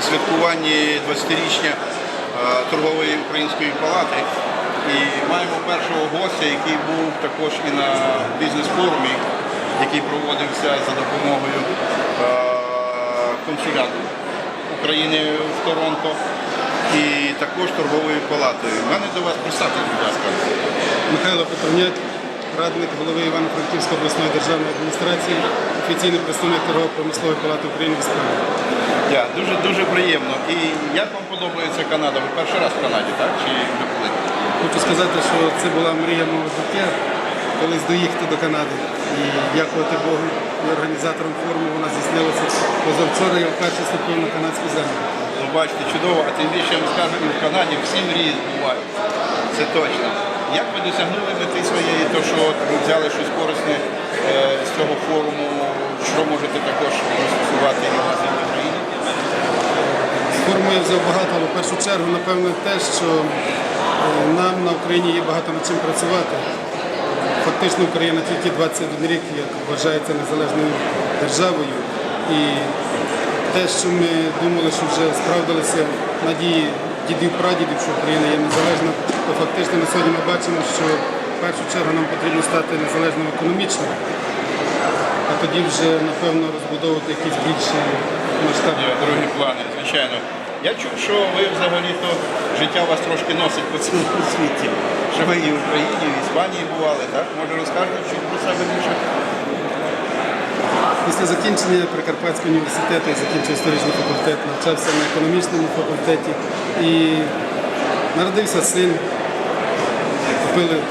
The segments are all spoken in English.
святкуванні 20-річня торгової української палати. І маємо першого гостя, який був також і на бізнес-форумі, який проводився за допомогою консуляту України в Торонто і також торговою палатою. У мене до вас представте, будь ласка. Михайло Петровняк, радник голови Івано-Франківської обласної державної адміністрації, офіційний представник торгово-промислової палати України в Іспанії. Дуже приємно. І як вам подобається Канада? Ви перший раз в Канаді, так? Чи вже були? Хочу сказати, що це була мрія мого життя, колись доїхати до Канади. І дякувати Богу і організаторам форуму вона здійснилася. Позавчора я вперше ступив на канадську землю. Ну, бачите, чудово, а тим більше я вам скажу, і в Канаді всі мрії збуваються. Це точно. Як ви досягнули мети своєї, то що ви взяли щось корисне з цього форуму, що можете також застосувати і в нас в Україні? З форуму я взяв багато, але в першу чергу, напевно, те, що нам на Україні є багато над чим працювати. Фактично Україна тільки 21 рік, як вважається, незалежною державою. І те, що ми думали, що вже справдилися надії дідів-прадідів, що Україна є незалежна, то фактично на сьогодні ми бачимо, що в першу чергу нам потрібно стати незалежним економічно, а тоді вже, напевно, розбудовувати якісь більші масштаби. Другі плани, звичайно. Я чув, що ви взагалі-то життя вас трошки носить по цілому світі. Що ви і в Україні, і в Іспанії бували, так? Може розкажете чуть про себе більше? Після закінчення Прикарпатського університету я закінчив історичний факультет, навчався на економічному факультеті і народився син,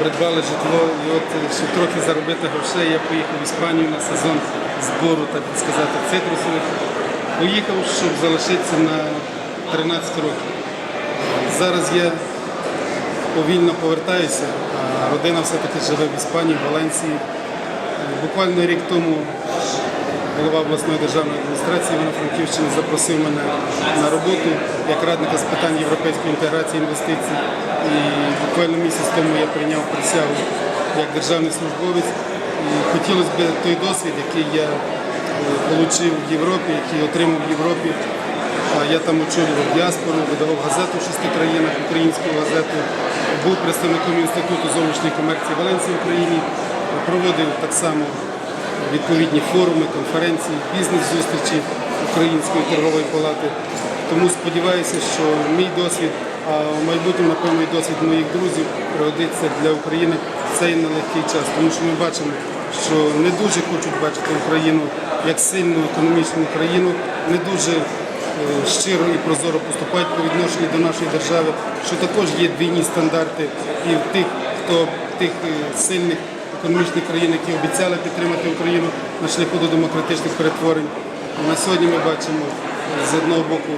придбали житло і от, щоб трохи заробити грошей, я поїхав в Іспанію на сезон збору, так сказати, цитрусових. Поїхав, щоб залишитися на 13 років. Зараз я повільно повертаюся, а родина все-таки живе в Іспанії, в Валенсії. Буквально рік тому голова обласної державної адміністрації Івано-Франківщини запросив мене на роботу як радника з питань європейської інтеграції інвестицій. І буквально місяць тому я прийняв присягу як державний службовець. І хотілося б той досвід, який я отримав в Європі, який отримав в Європі. Я там очолював діаспору, видавав газету в 6 країнах, українську газету, був представником Інституту зовнішньої комерції Валенсії в Україні, проводив так само відповідні форуми, конференції, бізнес-зустрічі Української торгової палати. Тому сподіваюся, що мій досвід, а в майбутньому, напевно, і досвід моїх друзів пригодиться для України в цей нелегкий час. Тому що ми бачимо, що не дуже хочуть бачити Україну як сильну економічну країну, не дуже щиро і прозоро поступають по відношенню до нашої держави, що також є двійні стандарти і в тих сильних економічних країн, які обіцяли підтримати Україну на шляху до демократичних перетворень. На сьогодні ми бачимо з одного боку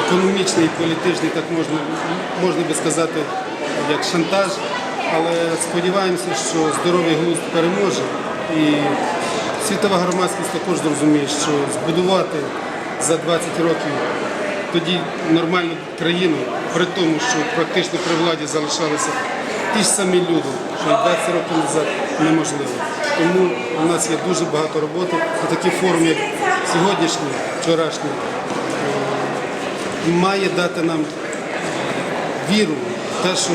економічний і політичний, так можна би сказати, як шантаж, але сподіваємося, що здоровий глузд переможе і світова громадськість також зрозуміє, що збудувати за 20 років тоді нормальну країну, при тому, що практично при владі залишалися ті ж самі люди, що 20 років назад неможливо. Тому у нас є дуже багато роботи. І такий форум, як сьогоднішній, вчорашній, має дати нам віру в те, що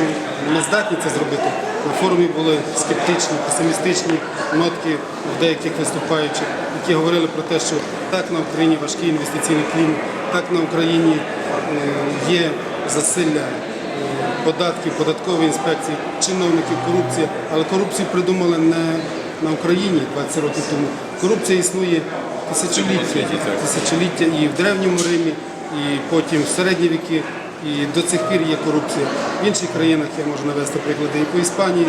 ми здатні це зробити. На форумі були скептичні, песимістичні нотки в деяких виступаючих, які говорили про те, що так на Україні важкий інвестиційний клімат, так на Україні є засилля податків, податкової інспекції, чиновників, корупція. Але корупцію придумали не на Україні 20 років тому. Корупція існує тисячоліття і в Древньому Римі, і потім в середні віки. І до цих пір є корупція. В інших країнах я можу навести приклади і по Іспанії,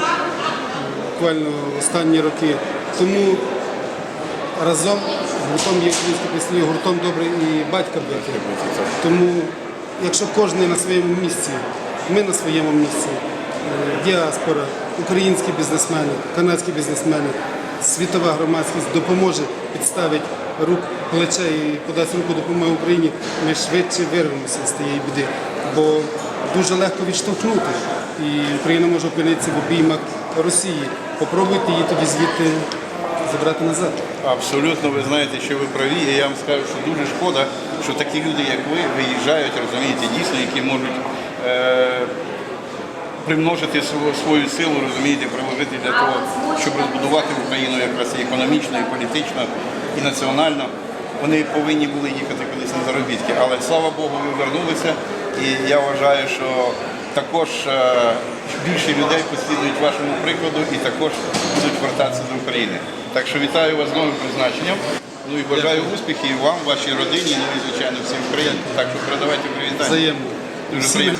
буквально останні роки. Тому разом, гуртом є українське прислів'я, гуртом добре і батька бити. Тому, якщо кожен на своєму місці, ми на своєму місці, діаспора, українські бізнесмени, канадські бізнесмени, світова громадськість допоможе, підставить рук, плече і подасть руку допомоги Україні, ми швидше вирвемося з тієї біди. Бо дуже легко відштовхнути. І Україна може опинитися в обіймах Росії. Попробуйте її тоді звідти забрати назад. Абсолютно, ви знаєте, що ви праві, і я вам скажу, що дуже шкода, що такі люди, як ви, виїжджають, розумієте, дійсно, які можуть примножити свою силу, розумієте, приложити для того, щоб розбудувати Україну якраз і економічно, і політично, і національно. Вони повинні були їхати кудись на заробітки, але слава Богу, ви вернулися, і я вважаю, що також більше людей послідують вашому прикладу і також будуть вертатися до України. Так що вітаю вас з новим призначенням. Ну і бажаю успіхів вам, вашій родині, ну і, звичайно, всім Україні. Так що передавайте привітання. Взаємно. Дуже приємно.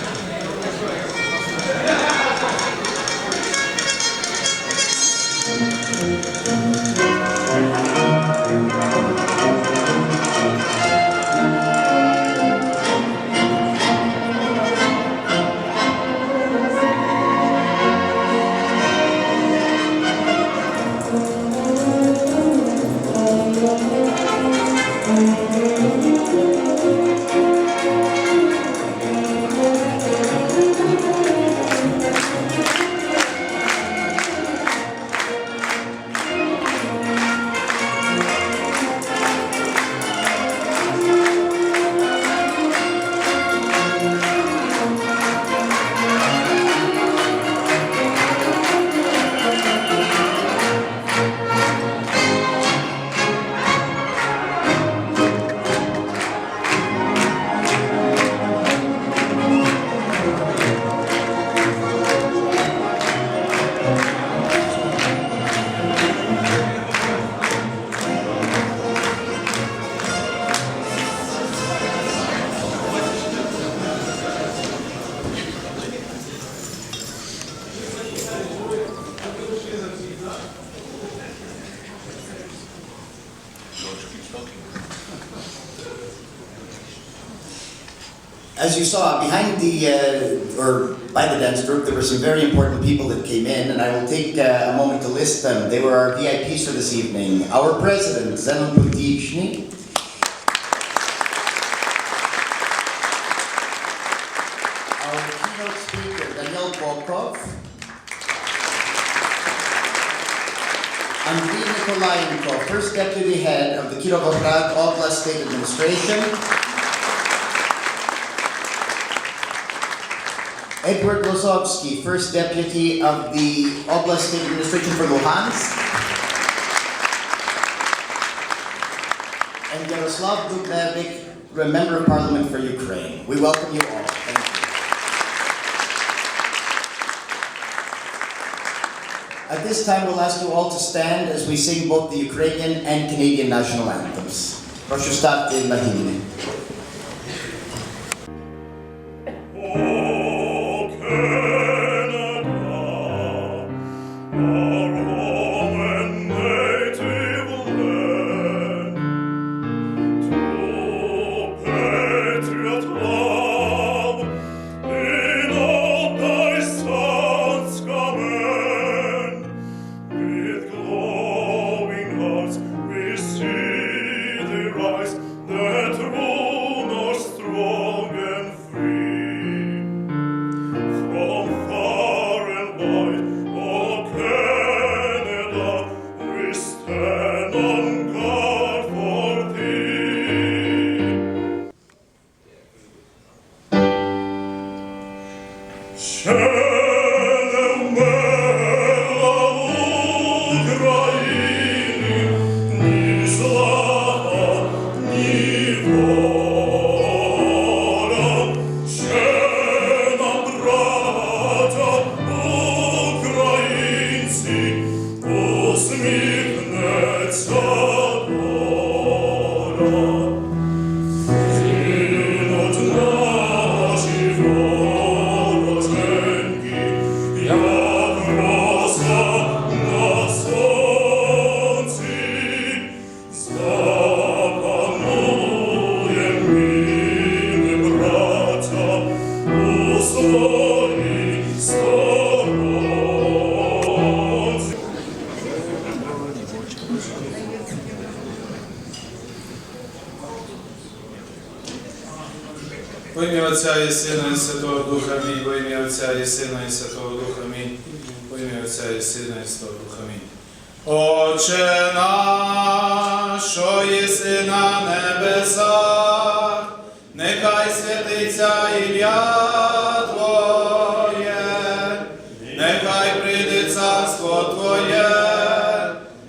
As you saw, behind or by the dance group, there were some very important people that came in, and I will take a moment to list them. They were our VIPs for this evening. Our president, Zenon Putichny. Our keynote speaker, Daniel Bokov. Andriy Nikolayenko, First Deputy Head of the Kirovohrad Oblast State Administration. Edward Lozovsky, First Deputy of the Oblast State Administration for Luhansk. And Yaroslav Dubnevik, Member of Parliament for Ukraine. We welcome you all. Thank you. At this time, we'll ask you all to stand as we sing both the Ukrainian and Canadian national anthems. Proszę stać na hymnie. Во ім'я Отця і Сина і Святого Духа Амінь. Во ім'я Отця і Сина і Святого Духа Амінь. Во ім'я Отця і Сина і Святого Духа Амінь. Отче наш, що єси на небесах, нехай святиться ім'я Твоє, нехай прийде царство Твоє,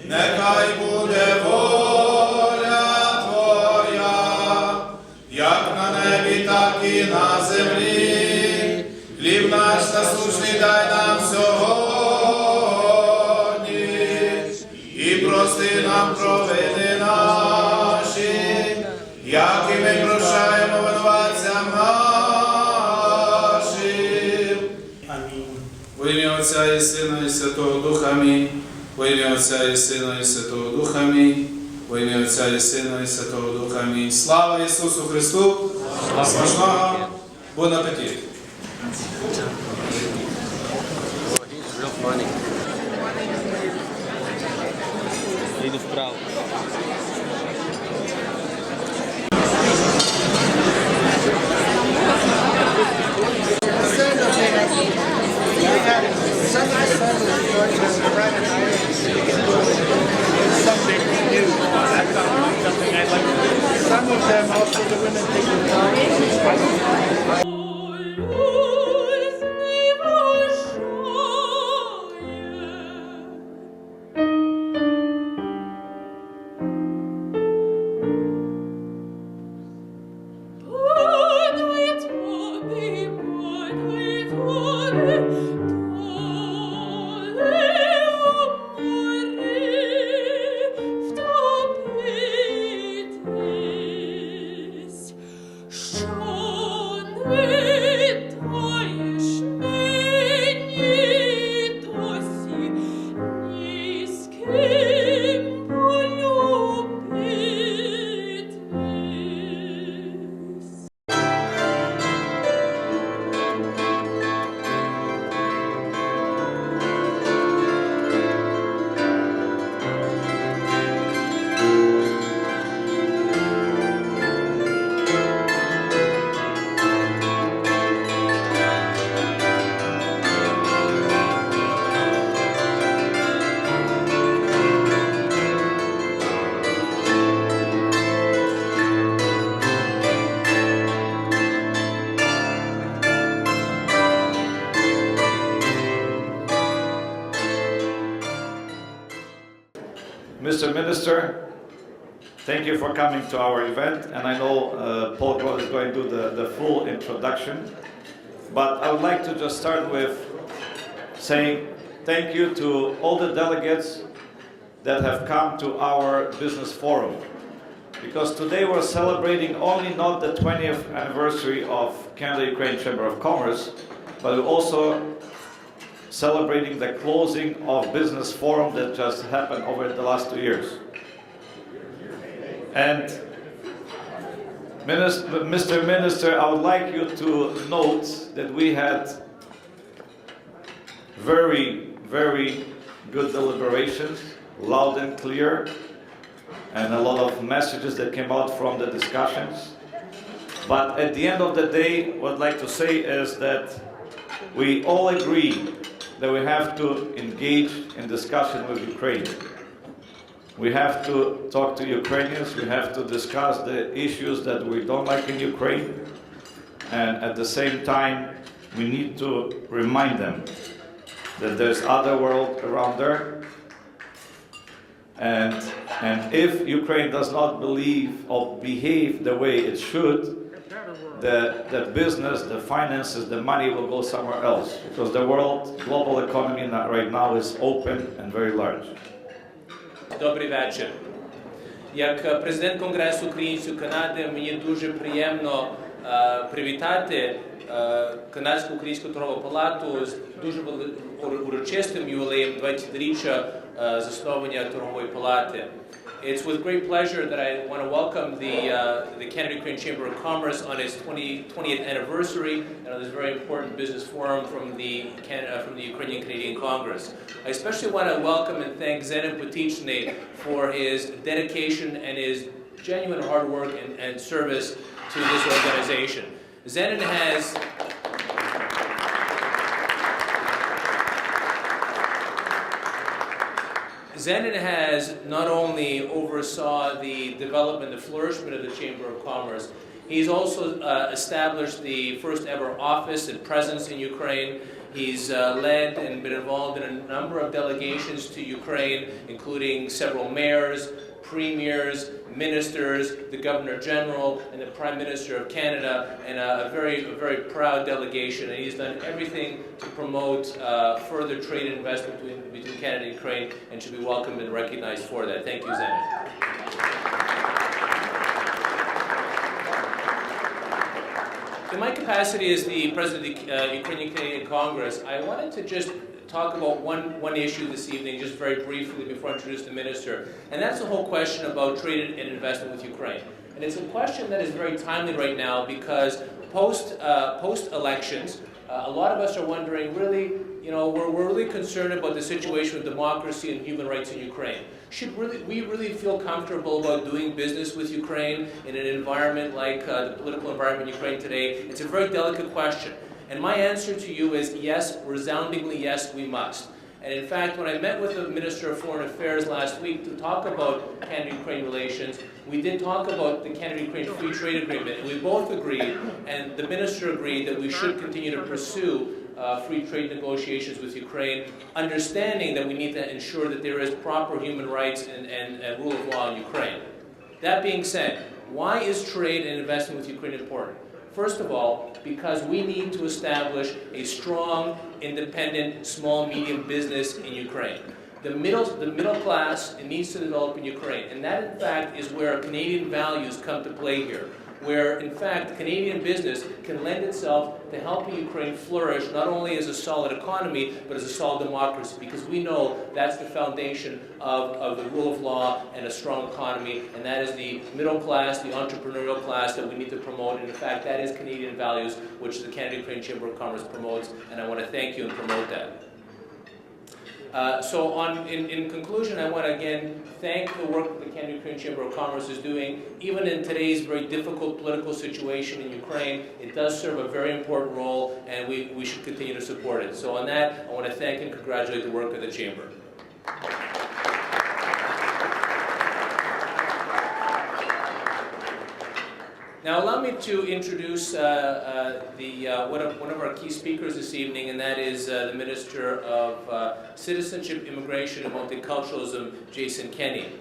нехай буде воля Твоя, як на небі, так і на землі. Хліб наш насущний дай нам сьогодні, і прости нам провини наші, як і ми прощаємо винуватцям нашим. Амінь. Во ім'я Отця і Сина і Святого Духа. Амінь. Во ім'я Отця і Сина і Святого Духа. Амінь. Во ім'я Отця і Сина і Святого Духа. Амінь. Слава Ісусу Христу! Смачного! Бон апетит! Йду вправо. Some of them also the women take the time. Mr. Minister, thank you for coming to our event, and I know Paul is going to do the full introduction, but I would like to just start with saying thank you to all the delegates that have come to our business forum, because today we're celebrating only not the 20th anniversary of Canada-Ukraine Chamber of Commerce, but we're also celebrating the closing of business forum that just happened over the last 2 years. And Mr. Minister, I would like you to note that we had very, very good deliberations, loud and clear, and a lot of messages that came out from the discussions. But at the end of the day, what I'd like to say is that we all agree that we have to engage in discussion with Ukraine. We have to talk to Ukrainians, we have to discuss the issues that we don't like in Ukraine, and at the same time, we need to remind them that there's other world around there, and if Ukraine does not believe or behave the way it should, the business, the finances, the money will go somewhere else, because the world, global economy right now is open and very large. Добрий вечір. Як президент Конгресу українців Канади, мені дуже приємно привітати Канадсько-Українську торгову палату з дуже урочистим ювілеєм 20-річчя заснування торгової палати. It's with great pleasure that I want to welcome the Canada-Ukraine Chamber of Commerce on its 20th anniversary and on this very important business forum from the Ukrainian-Canadian Congress. I especially want to welcome and thank Zenon Potichny for his dedication and his genuine hard work and service to this organization. Zenon Zenon has not only oversaw the development, the flourishment of the Chamber of Commerce, he's also established the first ever office and presence in Ukraine. He's led and been involved in a number of delegations to Ukraine, including several mayors, premiers, ministers, the Governor General, and the Prime Minister of Canada, and a very proud delegation. And he's done everything to promote further trade and investment between Canada and Ukraine, and should be welcomed and recognized for that. Thank you, Zenon. In my capacity as the President of the Ukrainian-Canadian Congress, I wanted to just talk about one issue this evening, just very briefly before I introduce the Minister, and that's the whole question about trade and investment with Ukraine. And it's a question that is very timely right now because post-elections, a lot of us are wondering, really, we're really concerned about the situation of democracy and human rights in Ukraine. Should we really feel comfortable about doing business with Ukraine in an environment like the political environment in Ukraine today? It's a very delicate question. And my answer to you is yes, resoundingly yes, we must. And in fact, when I met with the Minister of Foreign Affairs last week to talk about Canada-Ukraine relations, we did talk about the Canada-Ukraine Free Trade Agreement, and we both agreed, and the Minister agreed, that we should continue to pursue free trade negotiations with Ukraine, understanding that we need to ensure that there is proper human rights and rule of law in Ukraine. That being said, why is trade and investment with Ukraine important? First of all, because we need to establish a strong, independent, small, medium business in Ukraine. The middle class needs to develop in Ukraine, and that, in fact, is where Canadian values come to play here, where, in fact, Canadian business can lend itself to helping Ukraine flourish, not only as a solid economy, but as a solid democracy, because we know that's the foundation of the rule of law and a strong economy, and that is the middle class, the entrepreneurial class that we need to promote, and in fact, that is Canadian values, which the Canada-Ukraine Chamber of Commerce promotes, and I want to thank you and promote that. In conclusion, I want to again thank the work that the Canada-Ukraine Chamber of Commerce is doing. Even in today's very difficult political situation in Ukraine, it does serve a very important role, and we should continue to support it. So on that, I want to thank and congratulate the work of the Chamber. Now allow me to introduce one of our key speakers this evening, and that is the Minister of Citizenship, Immigration and Multiculturalism, Jason Kenney.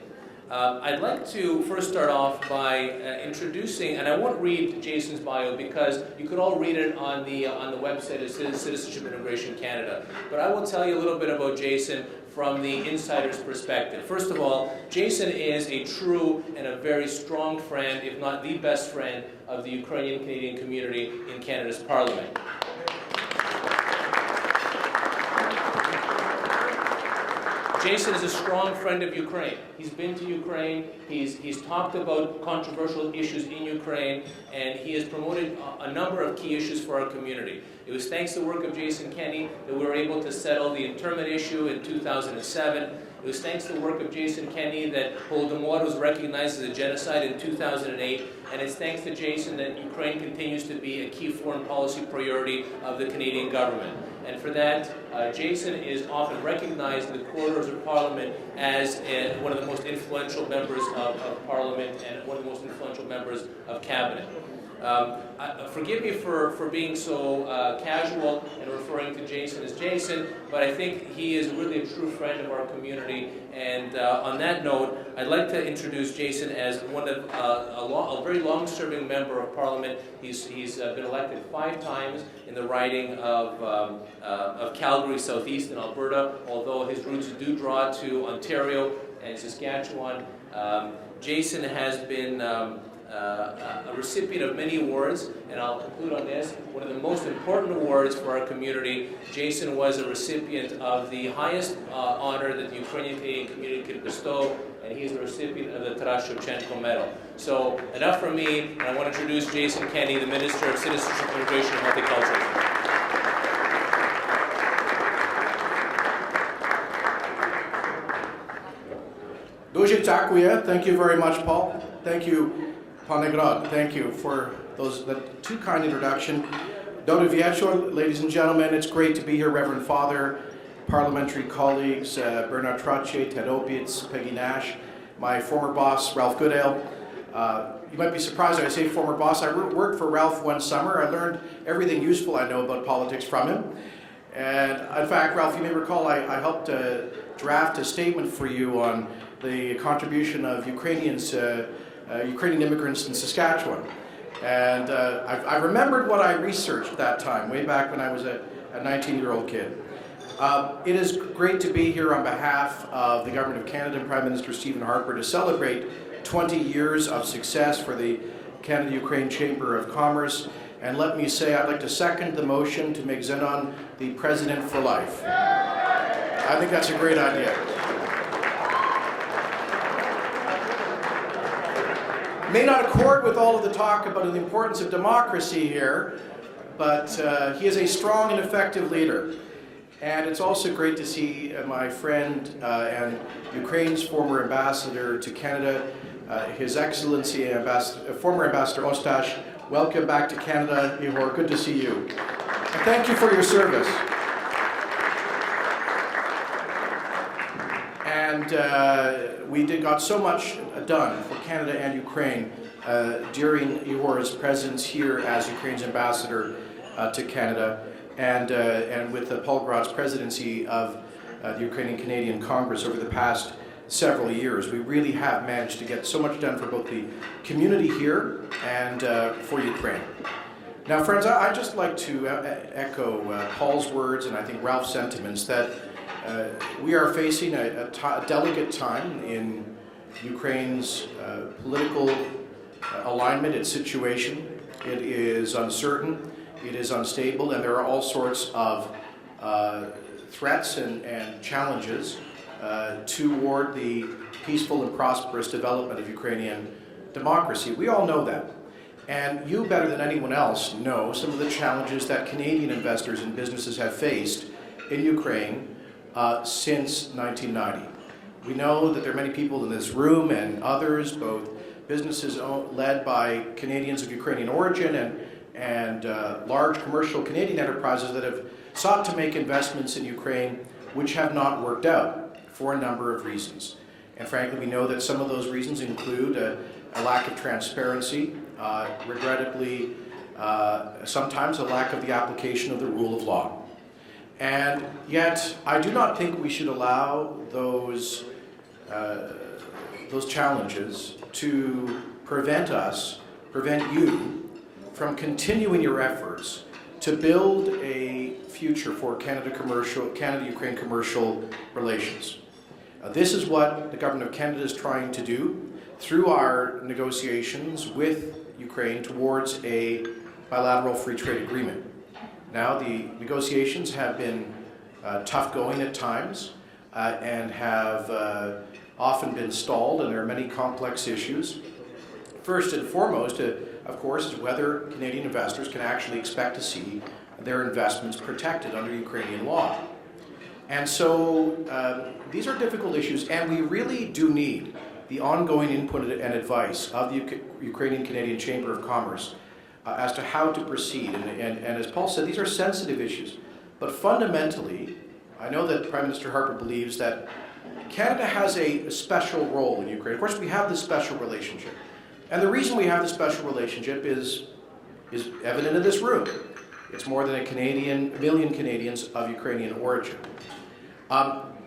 I'd like to first start off by introducing, and I won't read Jason's bio because you could all read it on the website of Citizenship and Immigration Canada, but I will tell you a little bit about Jason from the insider's perspective. First of all, Jason is a true and a very strong friend, if not the best friend, of the Ukrainian-Canadian community in Canada's Parliament. Jason is a strong friend of Ukraine. He's been to Ukraine, he's talked about controversial issues in Ukraine, and he has promoted a number of key issues for our community. It was thanks to the work of Jason Kenney that we were able to settle the internment issue in 2007. It was thanks to the work of Jason Kenney that Holodomor was recognized as a genocide in 2008, and it's thanks to Jason that Ukraine continues to be a key foreign policy priority of the Canadian government. And for that, Jason is often recognized in the corridors of Parliament as one of the most influential members of Parliament and one of the most influential members of Cabinet. Forgive me for being so casual and referring to Jason as Jason, but I think he is really a true friend of our community. And on that note, I'd like to introduce Jason as one of a very long-serving member of Parliament. He's been elected 5 times in the riding of Calgary Southeast in Alberta, although his roots do draw to Ontario and Saskatchewan. Jason has been a recipient of many awards, and I'll conclude on this. One of the most important awards for our community, Jason was a recipient of the highest honor that the Ukrainian-Canadian community could bestow, and he is a recipient of the Taras Shevchenko Medal. So enough from me, and I want to introduce Jason Kenney, the Minister of Citizenship, Immigration and Multiculturalism. Дуже дякую. Thank you very much, Paul. Thank you, Panegrad. Thank you for that too kind introduction. Dobry wieczór, ladies and gentlemen. It's great to be here, Reverend Father, parliamentary colleagues, Bernard Trottier, Ted Opitz, Peggy Nash, my former boss, Ralph Goodale. You might be surprised when I say former boss. I worked for Ralph one summer. I learned everything useful I know about politics from him. And in fact, Ralph, you may recall I helped draft a statement for you on the contribution of Ukrainian immigrants in Saskatchewan. And I remembered what I researched that time, way back when I was a 19-year-old kid. It is great to be here on behalf of the Government of Canada and Prime Minister Stephen Harper to celebrate 20 years of success for the Canada-Ukraine Chamber of Commerce. And let me say, I'd like to second the motion to make Zenon the President for life. I think that's a great idea. May not accord with all of the talk about the importance of democracy here, but he is a strong and effective leader. And it's also great to see my friend and Ukraine's former ambassador to Canada, His Excellency former Ambassador Ostash. Welcome back to Canada, Ihor. Good to see you. And thank you for your service. And we got so much done for Canada and Ukraine during Ihor's presence here as Ukraine's ambassador to Canada, and with Paul Grod's presidency of the Ukrainian-Canadian Congress over the past several years. We really have managed to get so much done for both the community here and for Ukraine. Now, friends, I'd just like to echo Paul's words and I think Ralph's sentiments that we are facing a delicate time in Ukraine's political alignment, its situation. It is uncertain, it is unstable, and there are all sorts of threats and challenges toward the peaceful and prosperous development of Ukrainian democracy. We all know that. And you, better than anyone else, know some of the challenges that Canadian investors and businesses have faced in Ukraine since 1990. We know that there are many people in this room and others, both businesses led by Canadians of Ukrainian origin and large commercial Canadian enterprises that have sought to make investments in Ukraine which have not worked out for a number of reasons. And frankly, we know that some of those reasons include a lack of transparency, regrettably, sometimes a lack of the application of the rule of law. And yet, I do not think we should allow those challenges to prevent you from continuing your efforts to build a future for Canada-Ukraine commercial relations. This is what the Government of Canada is trying to do through our negotiations with Ukraine towards a bilateral free trade agreement. Now, the negotiations have been tough going at times and have often been stalled, and there are many complex issues. First and foremost, of course, is whether Canadian investors can actually expect to see their investments protected under Ukrainian law. And so these are difficult issues, and we really do need the ongoing input and advice of the Ukrainian-Canadian Chamber of Commerce as to how to proceed. And as Paul said, these are sensitive issues. But fundamentally, I know that Prime Minister Harper believes that Canada has a special role in Ukraine. Of course, we have this special relationship. And the reason we have this special relationship is evident in this room. It's more than a million Canadians of Ukrainian origin.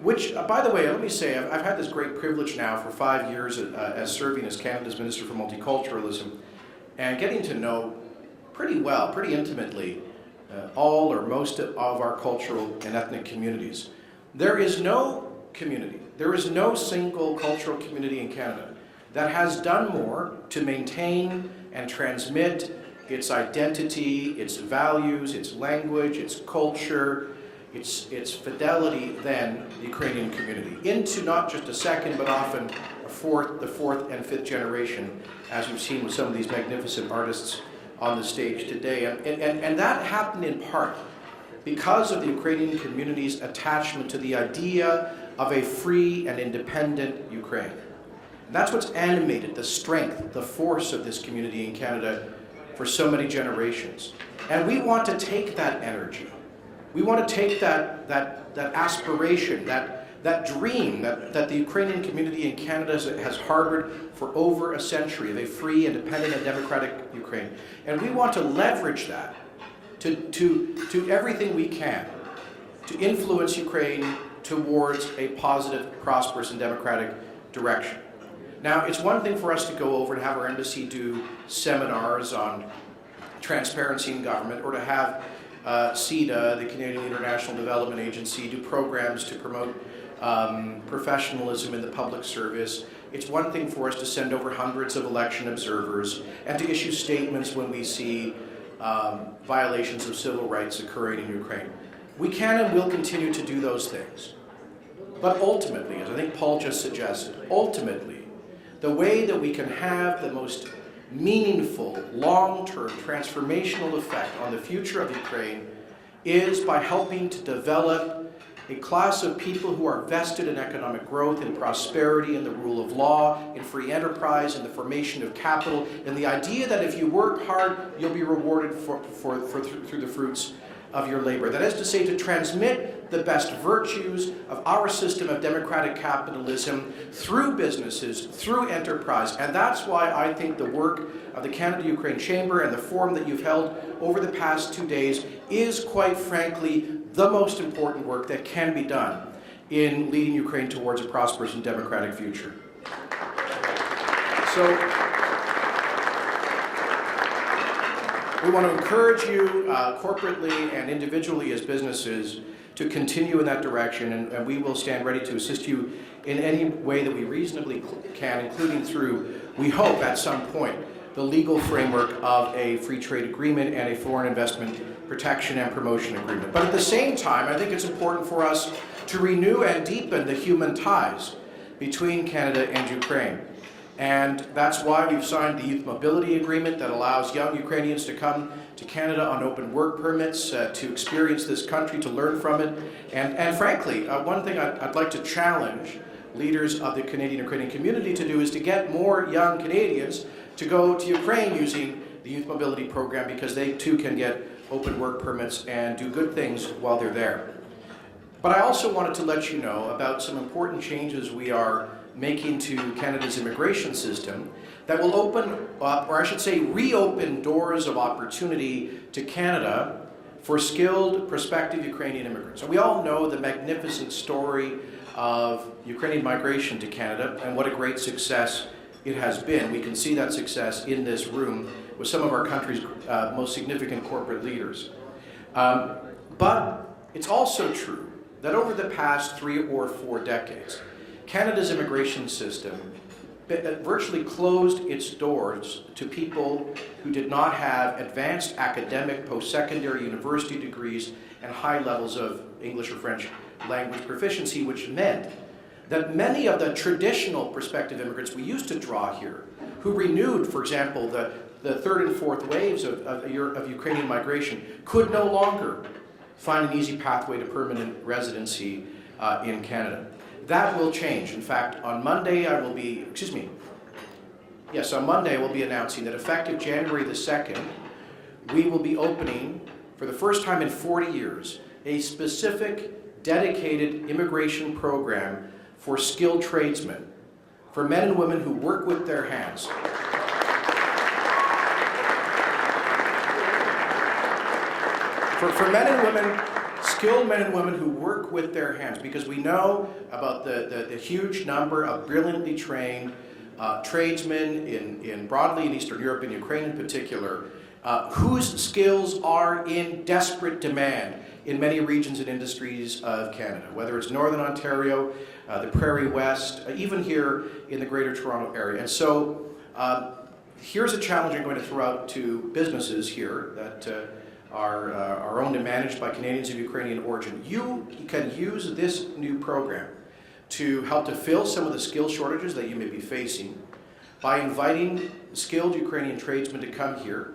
Which, by the way, let me say, I've had this great privilege now for 5 years as serving as Canada's Minister for Multiculturalism and getting to know pretty well, pretty intimately, all or most of our cultural and ethnic communities. There is no community, there is no single cultural community in Canada that has done more to maintain and transmit its identity, its values, its language, its culture, its fidelity than the Ukrainian community, into not just a second, but often the fourth and fifth generation, as we've seen with some of these magnificent artists on the stage today. And that happened in part because of the Ukrainian community's attachment to the idea of a free and independent Ukraine. And that's what's animated the strength, the force of this community in Canada for so many generations. And we want to take that energy. We want to take that that aspiration, that dream that the Ukrainian community in Canada has harbored for over a century of a free, independent, and democratic Ukraine. And we want to leverage that to everything we can to influence Ukraine towards a positive, prosperous, and democratic direction. Now, it's one thing for us to go over and have our embassy do seminars on transparency in government, or to have CEDA, the Canadian International Development Agency, do programs to promote professionalism in the public service. It's one thing for us to send over hundreds of election observers and to issue statements when we see violations of civil rights occurring in Ukraine. We can and will continue to do those things. But ultimately, as I think Paul just suggested, ultimately, the way that we can have the most meaningful, long-term, transformational effect on the future of Ukraine is by helping to develop a class of people who are vested in economic growth, in prosperity, in the rule of law, in free enterprise, in the formation of capital, and the idea that if you work hard, you'll be rewarded through the fruits of your labor. That is to say, to transmit the best virtues of our system of democratic capitalism through businesses, through enterprise. And that's why I think the work of the Canada-Ukraine Chamber and the forum that you've held over the past 2 days is, quite frankly, the most important work that can be done in leading Ukraine towards a prosperous and democratic future. So, we want to encourage you corporately and individually as businesses to continue in that direction, and we will stand ready to assist you in any way that we reasonably can, including through, we hope at some point, the legal framework of a free trade agreement and a foreign investment protection and promotion agreement. But at the same time, I think it's important for us to renew and deepen the human ties between Canada and Ukraine. And that's why we've signed the Youth Mobility Agreement that allows young Ukrainians to come to Canada on open work permits, to experience this country, to learn from it. And frankly, one thing I'd like to challenge leaders of the Canadian-Ukrainian community to do is to get more young Canadians to go to Ukraine using the Youth Mobility Program, because they too can get open work permits and do good things while they're there. But I also wanted to let you know about some important changes we are making to Canada's immigration system that will open up, or I should say reopen, doors of opportunity to Canada for skilled prospective Ukrainian immigrants. So we all know the magnificent story of Ukrainian migration to Canada and what a great success it has been. We can see that success in this room with some of our country's most significant corporate leaders. But it's also true that over the past 3 or 4 decades, Canada's immigration system virtually closed its doors to people who did not have advanced academic post-secondary university degrees and high levels of English or French language proficiency, which meant that many of the traditional prospective immigrants we used to draw here, who renewed, for example, the third and fourth waves of Ukrainian migration, could no longer find an easy pathway to permanent residency in Canada. That will change. In fact, on Monday I will be, on Monday we'll be announcing that effective January the 2nd, we will be opening, for the first time in 40 years, a specific, dedicated immigration program for skilled tradesmen, for men and women who work with their hands. For men and women, skilled men and women who work with their hands, because we know about the huge number of brilliantly trained tradesmen in broadly in Eastern Europe and Ukraine in particular, whose skills are in desperate demand in many regions and industries of Canada, whether it's Northern Ontario, the Prairie West, even here in the Greater Toronto Area. And so here's a challenge I'm going to throw out to businesses here that are owned and managed by Canadians of Ukrainian origin. You can use this new program to help to fill some of the skill shortages that you may be facing by inviting skilled Ukrainian tradesmen to come here.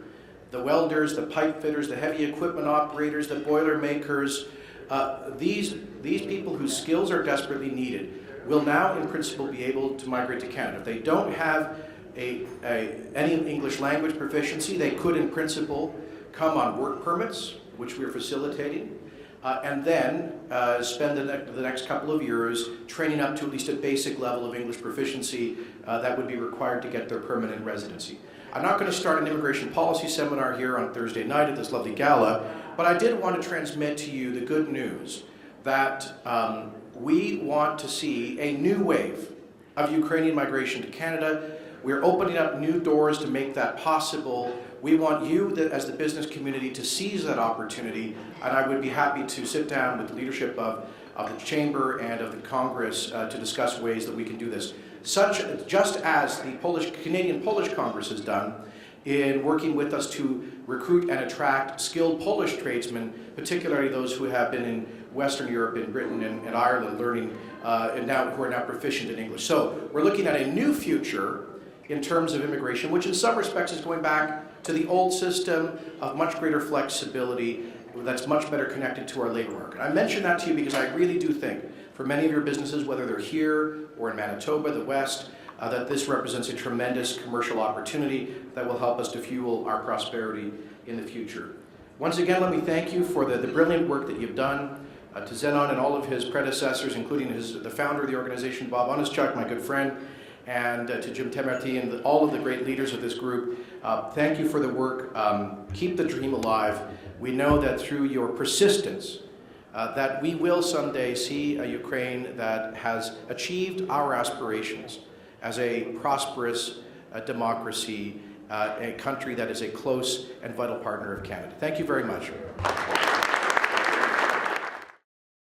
The welders, the pipe fitters, the heavy equipment operators, the boiler makers, these people whose skills are desperately needed will now in principle be able to migrate to Canada. If they don't have any English language proficiency, they could in principle come on work permits, which we're facilitating. and then spend the next couple of years training up to at least a basic level of English proficiency that would be required to get their permanent residency. I'm not going to start an immigration policy seminar here on Thursday night at this lovely gala, but I did want to transmit to you the good news that we want to see a new wave of Ukrainian migration to Canada. We're opening up new doors to make that possible. We want you, as the business community, to seize that opportunity, and I would be happy to sit down with the leadership of the Chamber and of the Congress to discuss ways that we can do this. Just as the Canadian Polish Congress has done in working with us to recruit and attract skilled Polish tradesmen, particularly those who have been in Western Europe, in Britain and Ireland, learning who are now proficient in English. So we're looking at a new future in terms of immigration, which in some respects is going back to the old system of much greater flexibility that's much better connected to our labor market. I mention that to you because I really do think for many of your businesses, whether they're here or in Manitoba, the West, that this represents a tremendous commercial opportunity that will help us to fuel our prosperity in the future. Once again, let me thank you for the brilliant work that you've done. To Zenon and all of his predecessors, including the founder of the organization, Bob Onischuk, my good friend, and to Jim Temerty and all of the great leaders of this group. Thank you for the work. Keep the dream alive. We know that through your persistence, that we will someday see a Ukraine that has achieved our aspirations as a prosperous democracy, a country that is a close and vital partner of Canada. Thank you very much.